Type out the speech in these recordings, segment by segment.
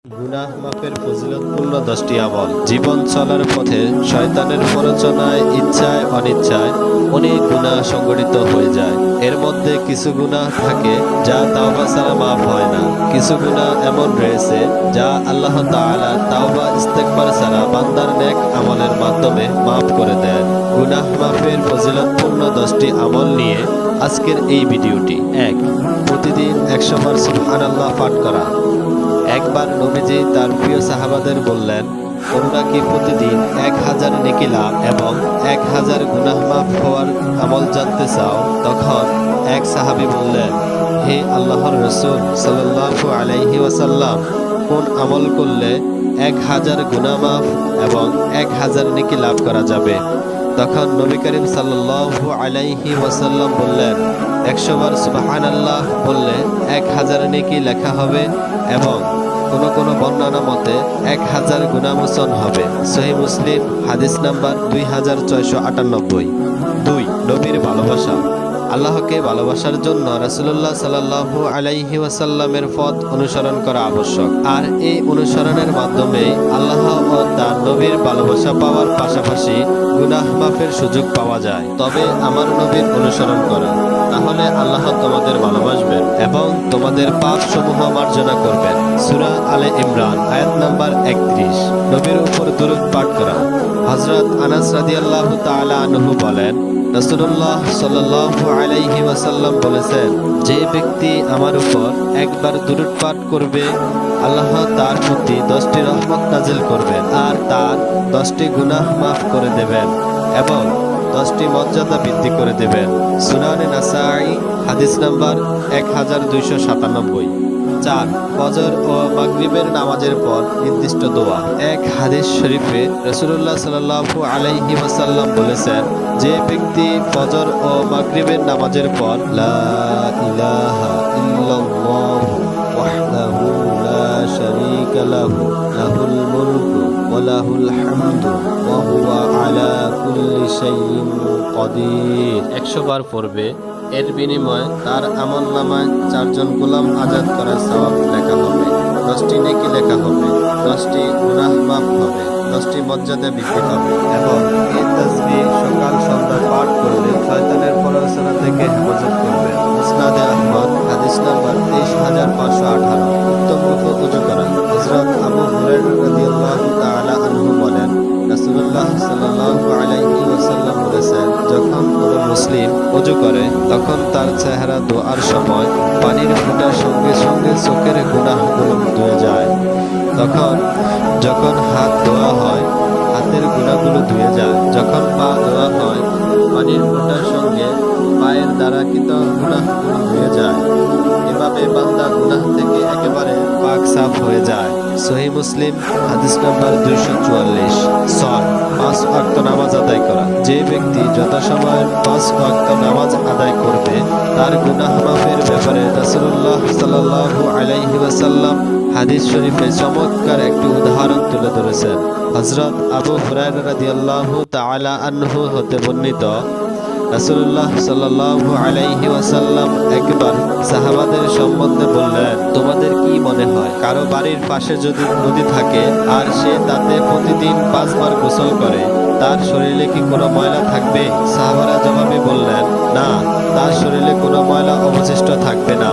গুনাহ মাফের ফজিলতপূর্ণ 10টি আমল। জীবন চলার পথে শয়তানের প্ররোচনায়, ইচ্ছায় অনিচ্ছায় অনেক গুনাহ সংগঠিত হয়ে যায়। এর মধ্যে কিছু গুনাহ থাকে যা তাওবা ছাড়া মাফ হয় না। কিছু গুনাহ এমন রয়েছে যা আল্লাহ তাআলা তাওবা ইস্তেগফার ছাড়া বান্দার নেক আমলের মাধ্যমে মাফ করে দেন। গুনাহ মাফের ফজিলতপূর্ণ 10টি আমল নিয়ে আজকের এই ভিডিওটি। 1. প্রতিদিন 100 বার সুবহানাল্লাহ পাঠ করা। একবার নবীজি তার প্রিয় সাহাবাদের বললেন, তোমরা কি প্রতিদিন 1000 নেকি লাভ এবং 1000 গুনাহ মাফ হওয়ার আমল জানতে চাও? তখন এক সাহাবী বললেন, হে আল্লাহর রাসূল সাল্লাল্লাহু আলাইহি ওয়াসাল্লাম, কোন আমল করলে 1000 গুনাহ মাফ এবং 1000 নেকি লাভ করা যাবে? তখন নবী করিম সাল্লাল্লাহু আলাইহি ওয়াসাল্লাম বললেন, 100 বার সুবহানাল্লাহ বললে 1000 নেকি লেখা হবে এবং কোন বর্ণনা মতে 1000 গুনাহমোচন হবে। সহিহ মুসলিম হাদিস নাম্বার 2698। 2. নবীর ভালোবাসা। আল্লাহকে ভালোবাসার জন্য রাসূলুল্লাহ সাল্লাল্লাহু আলাইহি ওয়াসাল্লামের পথ অনুসরণ করা আবশ্যক। আর এই অনুসরণের মাধ্যমে আল্লাহ ও তার নবীর ভালোবাসা পাওয়ার পাশাপাশি গুনাহ মাফের সুযোগ পাওয়া যায়। তবে আমার নবীর অনুসরণ করা, তাহলে আল্লাহ তোমাদের ভালোবাসবেন এবং তোমাদের পাপ সমূহ মার্জনা করবেন। সূরা আলে ইমরান আয়াত নাম্বার 31। নবীর উপর দুরূদ পাঠ করা। হযরত আনাস রাদিয়াল্লাহু তাআলা আনহু বলেন, রাসূলুল্লাহ সাল্লাল্লাহু আলাইহি ওয়াসাল্লাম বলেছেন, যে ব্যক্তি আমার উপর একবার দুরূদ পাঠ করবে, আল্লাহ তার প্রতি 10টি রহমত নাজিল করবেন আর তার 10টি গুনাহ মাফ করে দেবেন এবং 10টি মর্যাদা বৃদ্ধি করে দেবেন। সুনানে নাসাঈ হাদিস নাম্বার 1297। 4. ফজর ও মাগরিবের নামাজের পর নির্দিষ্ট দোয়া। এক হাদিস শরীফে রাসূলুল্লাহ সাল্লাল্লাহু আলাইহি ওয়াসাল্লাম বলেছেন, যে ব্যক্তি ফজর ও মাগরিবের নামাজের পর লা ইলাহা ইল্লাল্লাহ ওয়াহদাহু লা শারীকা লাহু লাহুল মুলকু ওয়া লাহুল হামদু ওয়া হুয়া আলা কুল্লি শাইইন কাদির 100 বার পড়বে, এর বিনিময়ে তার আমলনামায় 4 জন গোলাম আজাদ করার সওয়াব লেখা হবে, 10টি নেকি লেখা হবে, 10টি গুনাহ মাফ হবে, 10টি মর্যাদা বৃদ্ধি পাবে এবং এই তাসবিহ সকাল সন্ধ্যা পাঠ করলে শয়তানের প্ররোচনা থেকে হেফাজত করবে। মুসনাদে আহমদ হাদিস নাম্বার 23518। উত্তম রূপে ওযু করা। হযরত আবু হুরায়রা রাদিয়াল্লাহু তাআলা আনহু বলেন, রাসূলুল্লাহ সাল্লাল্লাহু আলাইহি ওয়াসাল্লাম বলেছেন, যখন কোনো মুসলিম ওযু করে তখন তার চেহারা দোয়ার সময় পানির ফোঁটার সঙ্গে সঙ্গে চোখের গুনাহগুলো ধুয়ে যায়। যখন হাত ধোয়া হয় হাতের গুনাহগুলো ধুয়ে যায়। যখন পা ধোয়া হয় পানির ফোঁটার সঙ্গে পায়ের দ্বারাকৃত গুনাহগুলো ধুয়ে যায়। এভাবে বান্দা গুনাহ থেকে একেবারে পাক সাফ হয়ে যায়। সহিহ মুসলিম হাদিস নাম্বার 244। 6. 5 ওয়াক্ত নামাজ আদায় করা। যে ব্যক্তি যথাসময়ে 5 ওয়াক্ত নামাজ আদায় করবে, তার গুনাহ মাফের ব্যাপারে রাসূলুল্লাহ সাল্লাল্লাহু আলাইহি ওয়াসাল্লাম হাদিস শরীফে চমৎকার একটি উদাহরণ তুলে ধরেছেন। হযরত আবু হুরায়রা রাদিয়াল্লাহু তাআলা আনহু হতে বর্ণিত, রাসূলুল্লাহ সাল্লাল্লাহু আলাইহি ওয়াসাল্লাম একবার সাহাবাদের সম্বন্ধে বললেন, তোমাদের কি মনে হয় কারো বাড়ির পাশে যদি নদী থাকে আর সে তাতে প্রতিদিন 5 বার গোসল করে, তার শরীরে কি কোনো ময়লা থাকবে? সাহাবারা জবাবে বললেন, না, তার শরীরে কোনো ময়লা অবশিষ্ট থাকবে না।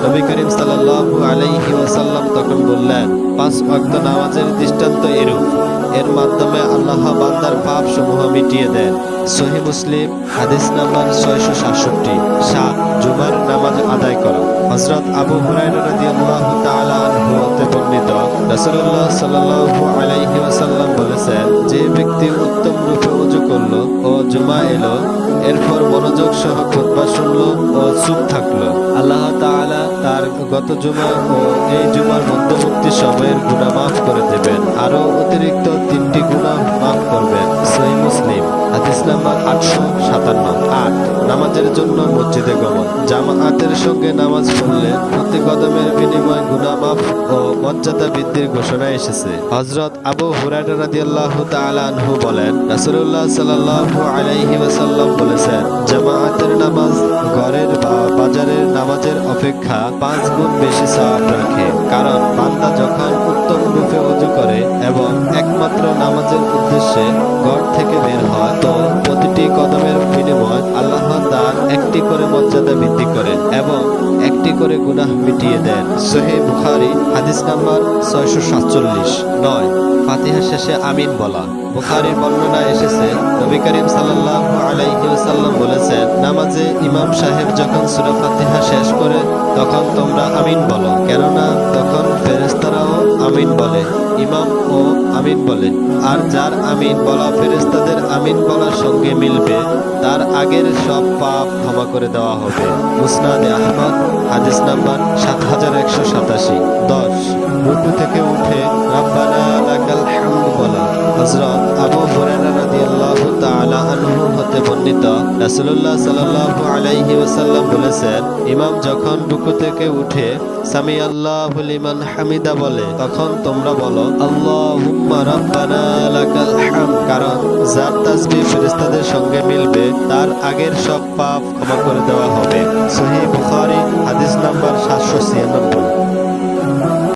নবী করিম সাল্লাল্লাহু আলাইহি ওয়াসাল্লাম তখন বললেন, 5 ওয়াক্ত নামাজের দৃষ্টান্ত এরূপ, এর মাধ্যমে আল্লাহ বান্দার পাপ সমূহ মিটিয়ে দেন। সহিহ মুসলিম হাদিস নাম্বার 667। 7. জুমার নামাজ আদায় করা। হযরত আবু হুরায়রা রাদিয়াল্লাহু তাআলা আনহু হতে বর্ণিত, রাসূলুল্লাহ সাল্লাল্লাহু আলাইহি ওয়াসাল্লাম বলেছেন, যে ব্যক্তি উত্তম রূপে ওযু করলো ও জুমা এলো, এরপর মনোযোগ সহ খুতবা শুনলো ও চুপ থাকলো, আল্লাহ তাআলা তার গত জুমা ও এই জুমার মধ্যবর্তী সময়ের গুনাহ মাফ করে দেবেন, আরো অতিরিক্ত 3টি গুনাহ মাফ করবেন। সহিহ মুসলিম হাদিস নাম্বার 857। 8. নামাজের জন্য মসজিদে গমন। জামাআতের সঙ্গে নামাজ পড়লে প্রতি কদমের বিনিময়ে গুনাহ মাফ ও মর্যাদা বৃদ্ধির ঘোষণা এসেছে। হযরত আবু হুরায়রা রাদিয়াল্লাহু তাআলা আনহু বলেন, রাসূলুল্লাহ সাল্লাল্লাহু আলাইহি ওয়াসাল্লাম বলেছেন, জামাআতের নামাজ ঘরের বা বাজারের নামাজের অপেক্ষা 5 গুণ বেশি সওয়াব রাখে। কারণ বান্দা যখন উত্তম রূপে ওযু করে এবং একমাত্র নামাজের উদ্দেশ্যে ঘর থেকে বের হয়, তো প্রতিটি কদমের বিনিময় আল্লাহ তার একটি করে মর্যাদা বৃদ্ধি করেন এবং একটি করে গুনাহ মিটিয়ে দেন। সহিহ বুখারী হাদিস নাম্বার 647। 9, ফাতিহা শেষে আমিন বলা। বুখারীর বর্ণনায় এসেছে, নবী করিম সাল্লাল্লাহু আলাইহি ওয়াসাল্লাম বলেছেন, নামাজে ইমাম সাহেব যখন সূরা ফাতিহা শেষ করে তখন তোমরা আমিন বলো, কেননা তখন ফেরেশতারাও আমিন বলে, ইমাম ও আমিন বলে। আর যার আমিন বলা ফেরেশতাদের আমিন বলার সঙ্গে মিলবে, তার আগের সব পাপ ক্ষমা করে দেওয়া হবে। মুসনাদে আহমদ হাদিস নাম্বার 7187। 10, রুকু থেকে উঠে রাব্বানা লাকাল হামদ বলা। হযরত আবু হুরায়রা রাদিয়াল্লাহু তাআলা আনহু হতে বর্ণিত, রাসূলুল্লাহ সাল্লাল্লাহু আলাইহি ওয়াসাল্লাম বলেছেন, ইমাম যখন রুকু থেকে উঠে সামি আল্লাহু লিমান হামিদা বলে, তখন তোমরা বলো আল্লাহুম্মা রাব্বানা লাকাল হামদ। কারণ যার তাসবিহ ফেরেশতাদের সঙ্গে মিলবে, তার আগের সব পাপ ক্ষমা করে দেওয়া হবে। সহিহ বুখারী হাদিস নাম্বার 796।